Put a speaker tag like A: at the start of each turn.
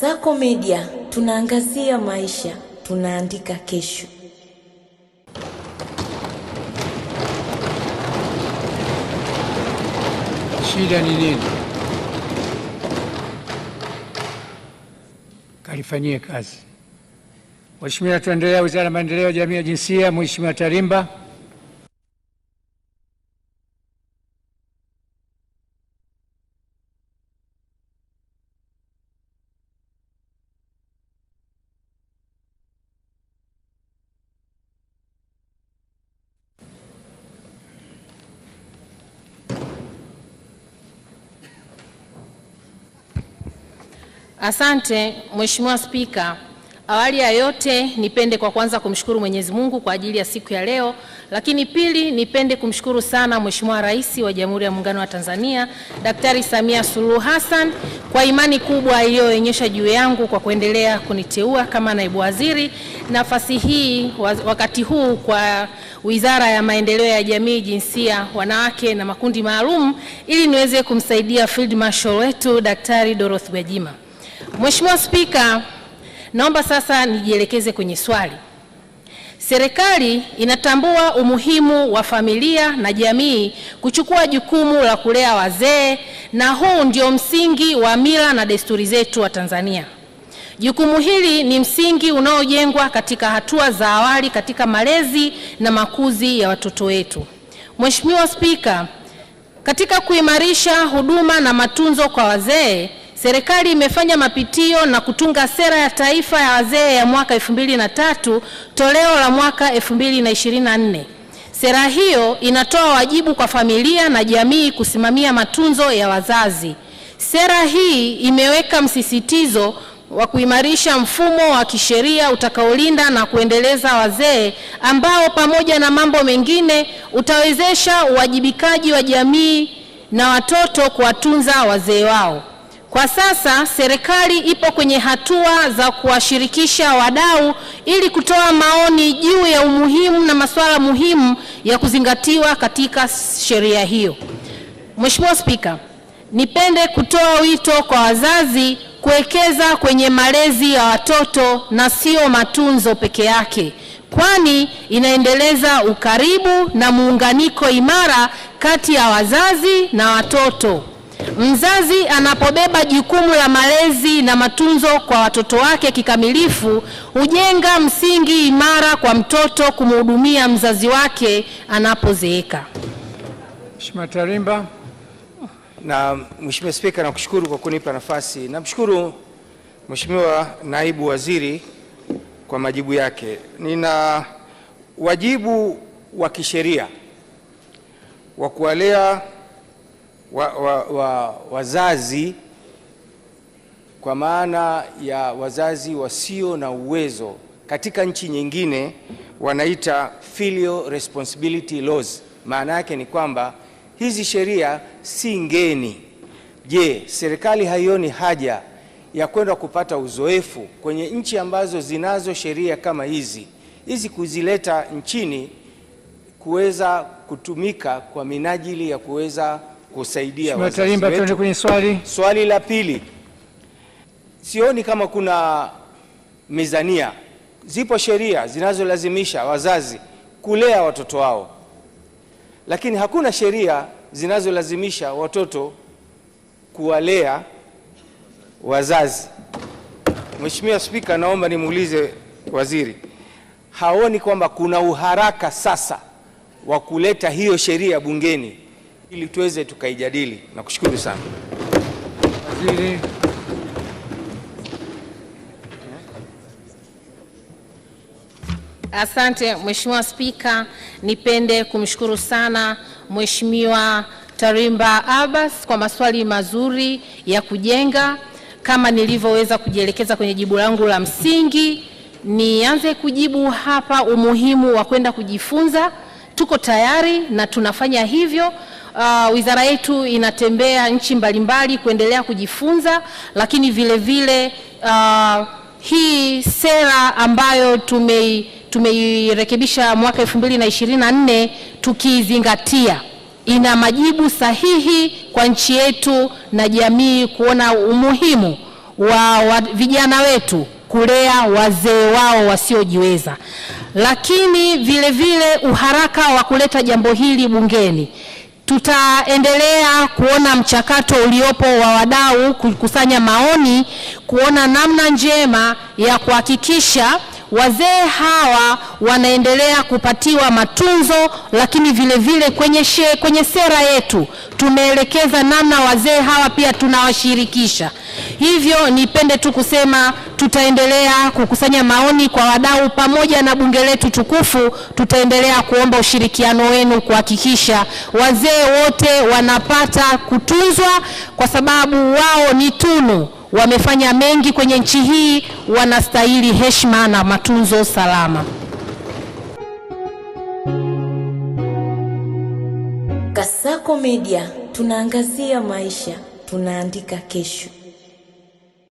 A: Sako Media, tunaangazia maisha, tunaandika kesho.
B: Shida ni nini? Kalifanyie kazi. Mheshimiwa, tuendelea. Wizara ya Maendeleo ya Jamii na Jinsia, Mheshimiwa Tarimba.
C: Asante Mheshimiwa Spika. Awali ya yote nipende kwa kwanza kumshukuru Mwenyezi Mungu kwa ajili ya siku ya leo, lakini pili nipende kumshukuru sana Mheshimiwa Rais wa Jamhuri ya Muungano wa Tanzania Daktari Samia Suluhu Hassan kwa imani kubwa iliyoonyesha juu yangu kwa kuendelea kuniteua kama naibu waziri. Nafasi hii wakati huu kwa Wizara ya Maendeleo ya Jamii, Jinsia, Wanawake na Makundi Maalum ili niweze kumsaidia Field Marshal wetu Daktari Dorothy Gwajima. Mheshimiwa Spika, naomba sasa nijielekeze kwenye swali. Serikali inatambua umuhimu wa familia na jamii kuchukua jukumu la kulea wazee, na huu ndio msingi wa mila na desturi zetu wa Tanzania. Jukumu hili ni msingi unaojengwa katika hatua za awali katika malezi na makuzi ya watoto wetu. Mheshimiwa Spika, katika kuimarisha huduma na matunzo kwa wazee, serikali imefanya mapitio na kutunga sera ya taifa ya wazee ya mwaka 2003 toleo la mwaka 2024. Sera hiyo inatoa wajibu kwa familia na jamii kusimamia matunzo ya wazazi. Sera hii imeweka msisitizo wa kuimarisha mfumo wa kisheria utakaolinda na kuendeleza wazee, ambao pamoja na mambo mengine utawezesha uwajibikaji wa jamii na watoto kuwatunza wazee wao. Kwa sasa serikali ipo kwenye hatua za kuwashirikisha wadau ili kutoa maoni juu ya umuhimu na masuala muhimu ya kuzingatiwa katika sheria hiyo. Mheshimiwa Spika, nipende kutoa wito kwa wazazi kuwekeza kwenye malezi ya watoto na sio matunzo peke yake, kwani inaendeleza ukaribu na muunganiko imara kati ya wazazi na watoto. Mzazi anapobeba jukumu la malezi na matunzo kwa watoto wake kikamilifu, hujenga msingi imara kwa mtoto kumhudumia mzazi wake anapozeeka.
B: Mheshimiwa Tarimba.
D: Na Mheshimiwa Spika, nakushukuru kwa kunipa nafasi. Namshukuru Mheshimiwa Naibu Waziri kwa majibu yake. Nina wajibu wa kisheria wa kuwalea wazazi, kwa maana ya wazazi wasio na uwezo. Katika nchi nyingine wanaita filial responsibility laws. Maana yake ni kwamba hizi sheria si ngeni. Je, serikali haioni haja ya kwenda kupata uzoefu kwenye nchi ambazo zinazo sheria kama hizi kuzileta nchini kuweza kutumika kwa minajili ya kuweza kusaidia wazazi wetu?
B: Kwenye
D: Swali la pili, sioni kama kuna mizania. Zipo sheria zinazolazimisha wazazi kulea watoto wao, lakini hakuna sheria zinazolazimisha watoto kuwalea wazazi. Mheshimiwa Spika, naomba nimuulize waziri, haoni kwamba kuna uharaka sasa wa kuleta hiyo sheria bungeni ili tuweze tukaijadili? Nakushukuru sana.
B: Waziri.
C: Asante Mheshimiwa Spika, nipende kumshukuru sana Mheshimiwa Tarimba Abbas kwa maswali mazuri ya kujenga. Kama nilivyoweza kujielekeza kwenye jibu langu la msingi, nianze kujibu hapa umuhimu wa kwenda kujifunza. Tuko tayari na tunafanya hivyo. Wizara yetu inatembea nchi mbalimbali kuendelea kujifunza, lakini vile vile hii sera ambayo tumeirekebisha mwaka 2024 tukizingatia ina majibu sahihi kwa nchi yetu na jamii kuona umuhimu wa vijana wetu kulea wazee wao wasiojiweza, lakini vile vile uharaka wa kuleta jambo hili bungeni. Tutaendelea kuona mchakato uliopo wa wadau kukusanya maoni, kuona namna njema ya kuhakikisha wazee hawa wanaendelea kupatiwa matunzo, lakini vile vile kwenye sera yetu tumeelekeza namna wazee hawa pia tunawashirikisha. Hivyo nipende tu kusema tutaendelea kukusanya maoni kwa wadau pamoja na bunge letu tukufu. Tutaendelea kuomba ushirikiano wenu kuhakikisha wazee wote wanapata kutunzwa, kwa sababu wao ni tunu, wamefanya mengi kwenye nchi hii, wanastahili heshima na matunzo salama.
A: Kasako Media, tunaangazia maisha, tunaandika kesho.